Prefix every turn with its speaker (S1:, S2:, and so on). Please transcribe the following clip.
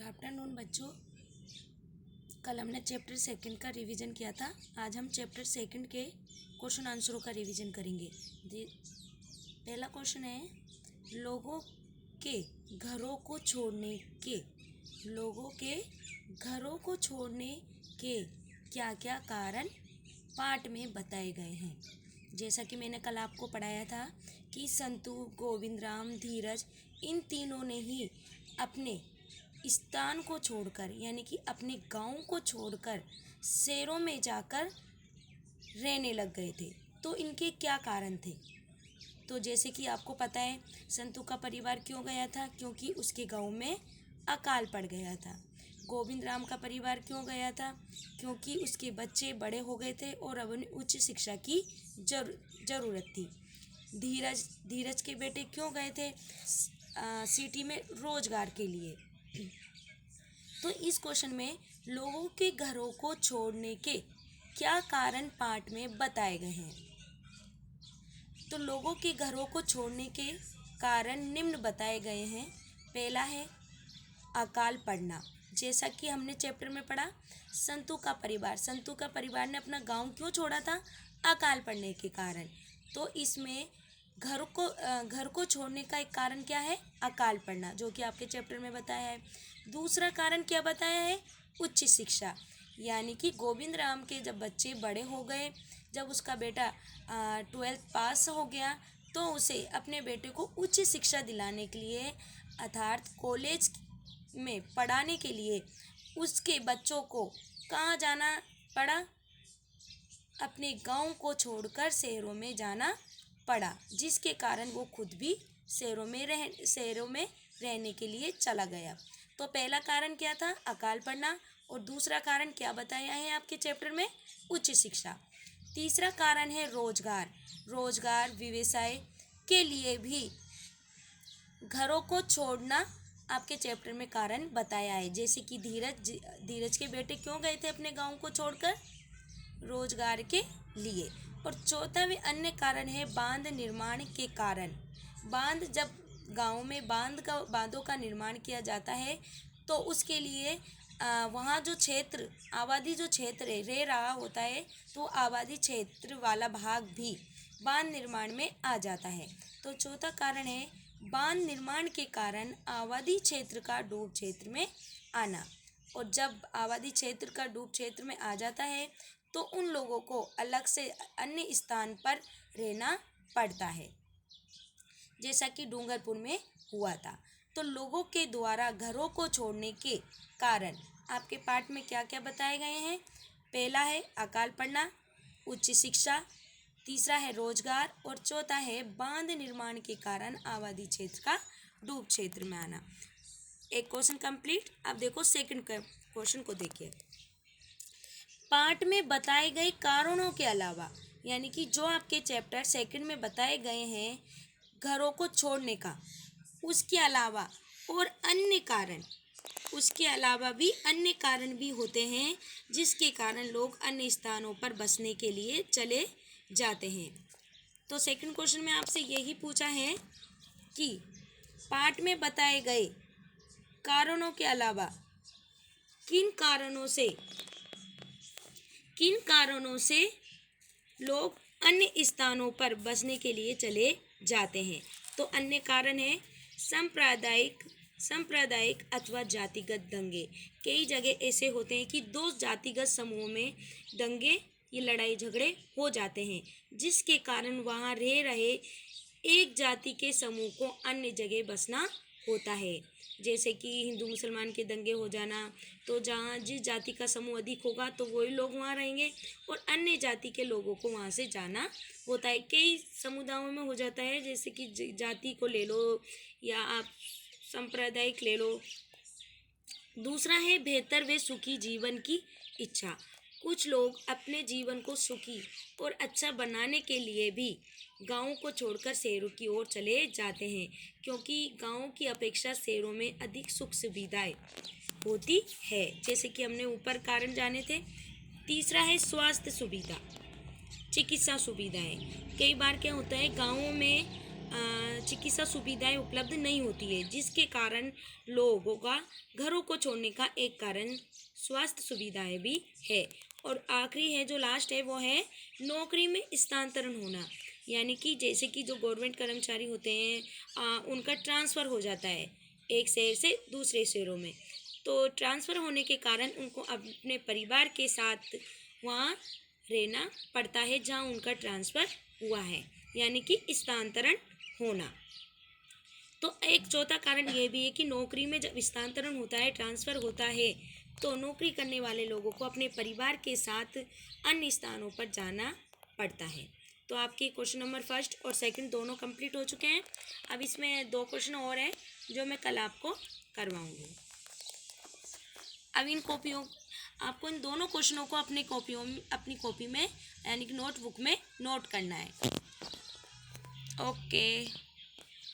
S1: Good afternoon बच्चों। कल हमने चैप्टर सेकंड का रिवीजन किया था। आज हम चैप्टर सेकंड के क्वेश्चन आंसरों का रिवीजन करेंगे। पहला क्वेश्चन है, लोगों के घरों को छोड़ने के क्या क्या कारण पाठ में बताए गए हैं। जैसा कि मैंने कल आपको पढ़ाया था कि संतु, गोविंद राम, धीरज, इन तीनों ने ही अपने स्थान को छोड़कर यानी कि अपने गांव को छोड़कर शहरों में जाकर रहने लग गए थे। तो इनके क्या कारण थे? तो जैसे कि आपको पता है, संतु का परिवार क्यों गया था? क्योंकि उसके गांव में अकाल पड़ गया था। गोविंद राम का परिवार क्यों गया था? क्योंकि उसके बच्चे बड़े हो गए थे और अब उन्हें उच्च शिक्षा की जरूरत थी। धीरज के बेटे क्यों गए थे? सिटी में रोजगार के लिए। तो इस क्वेश्चन में लोगों के घरों को छोड़ने के क्या कारण पाठ में बताए गए हैं। तो लोगों के घरों को छोड़ने के कारण निम्न बताए गए हैं। पहला है अकाल पड़ना। जैसा कि हमने चैप्टर में पढ़ा, संतु का परिवार ने अपना गांव क्यों छोड़ा था? अकाल पड़ने के कारण। तो इसमें घर को छोड़ने का एक कारण क्या है? अकाल पड़ना, जो कि आपके चैप्टर में बताया है। दूसरा कारण क्या बताया है? उच्च शिक्षा, यानी कि गोविंद राम के जब बच्चे बड़े हो गए, जब उसका बेटा 12th पास हो गया, तो उसे अपने बेटे को उच्च शिक्षा दिलाने के लिए अर्थात कॉलेज में पढ़ाने के लिए उसके बच्चों को कहाँ जाना पड़ा? अपने गांव को छोड़कर शहरों में जाना पड़ा, जिसके कारण वो खुद भी शहरों में रहने के लिए चला गया। तो पहला कारण क्या था? अकाल पड़ना। और दूसरा कारण क्या बताया है आपके चैप्टर में? उच्च शिक्षा। तीसरा कारण है रोजगार व्यवसाय के लिए भी घरों को छोड़ना आपके चैप्टर में कारण बताया है। जैसे कि धीरज के बेटे क्यों गए थे अपने गांव को छोड़कर? रोजगार के लिए। और चौथा व अन्य कारण है बांध निर्माण के कारण। जब गांव में बांधों का निर्माण किया जाता है, तो उसके लिए वहाँ जो क्षेत्र आबादी जो क्षेत्र रह रहा होता है, तो आबादी क्षेत्र वाला भाग भी बांध निर्माण में आ जाता है। तो चौथा कारण है बांध निर्माण के कारण आबादी क्षेत्र का डूब क्षेत्र में आना। और जब आबादी क्षेत्र का डूब क्षेत्र में आ जाता है, तो उन लोगों को अलग से अन्य स्थान पर रहना पड़ता है, जैसा कि डूंगरपुर में हुआ था। तो लोगों के द्वारा घरों को छोड़ने के कारण आपके पाठ में क्या क्या बताए गए हैं? पहला है अकाल पड़ना, उच्च शिक्षा, तीसरा है रोजगार, और चौथा है बांध निर्माण के कारण आबादी क्षेत्र का डूब क्षेत्र में आना। एक क्वेश्चन कंप्लीट। अब देखो सेकंड क्वेश्चन को देखिए। पाठ में बताए गए कारणों के अलावा, यानी कि जो आपके चैप्टर सेकंड में बताए गए हैं घरों को छोड़ने का, उसके अलावा भी अन्य कारण भी होते हैं, जिसके कारण लोग अन्य स्थानों पर बसने के लिए चले जाते हैं। तो सेकंड क्वेश्चन में आपसे यही पूछा है कि पाठ में बताए गए कारणों के अलावा किन कारणों से लोग अन्य स्थानों पर बसने के लिए चले जाते हैं। तो अन्य कारण है सांप्रदायिक अथवा जातिगत दंगे। कई जगह ऐसे होते हैं कि दो जातिगत समूहों में दंगे, ये लड़ाई झगड़े हो जाते हैं, जिसके कारण वहाँ रह रहे एक जाति के समूह को अन्य जगह बसना होता है। जैसे कि हिंदू मुसलमान के दंगे हो जाना, तो जहाँ जिस जाति का समूह अधिक होगा तो वही लोग वहाँ रहेंगे, और अन्य जाति के लोगों को वहाँ से जाना होता है। कई समुदायों में हो जाता है, जैसे कि जाति को ले लो या आप सांप्रदायिक ले लो। दूसरा है बेहतर व सुखी जीवन की इच्छा। कुछ लोग अपने जीवन को सुखी और अच्छा बनाने के लिए भी गाँव को छोड़कर शहरों की ओर चले जाते हैं, क्योंकि गाँव की अपेक्षा शहरों में अधिक सुख सुविधाएं होती है, जैसे कि हमने ऊपर कारण जाने थे। तीसरा है स्वास्थ्य सुविधा, चिकित्सा सुविधाएं। कई बार क्या होता है, गाँवों में चिकित्सा सुविधाएं उपलब्ध नहीं होती है, जिसके कारण लोगों का घरों को छोड़ने का एक कारण स्वास्थ्य सुविधाएं भी है। और आखिरी है जो लास्ट है वो है नौकरी में स्थानांतरण होना, यानी कि जैसे कि जो गवर्नमेंट कर्मचारी होते हैं उनका ट्रांसफ़र हो जाता है एक शहर से दूसरे शहरों में, तो ट्रांसफ़र होने के कारण उनको अपने परिवार के साथ वहाँ रहना पड़ता है जहाँ उनका ट्रांसफ़र हुआ है, यानी कि स्थानांतरण होना। तो एक चौथा कारण ये भी है कि नौकरी में जब स्थानांतरण होता है, ट्रांसफ़र होता है, तो नौकरी करने वाले लोगों को अपने परिवार के साथ अन्य स्थानों पर जाना पड़ता है। तो आपके क्वेश्चन नंबर फर्स्ट और सेकंड दोनों कंप्लीट हो चुके हैं। अब इसमें 2 क्वेश्चन और हैं जो मैं कल आपको करवाऊँगी। अब इन कॉपियों आपको इन दोनों क्वेश्चनों को अपनी कॉपी में यानी कि नोटबुक में नोट करना है। ओके।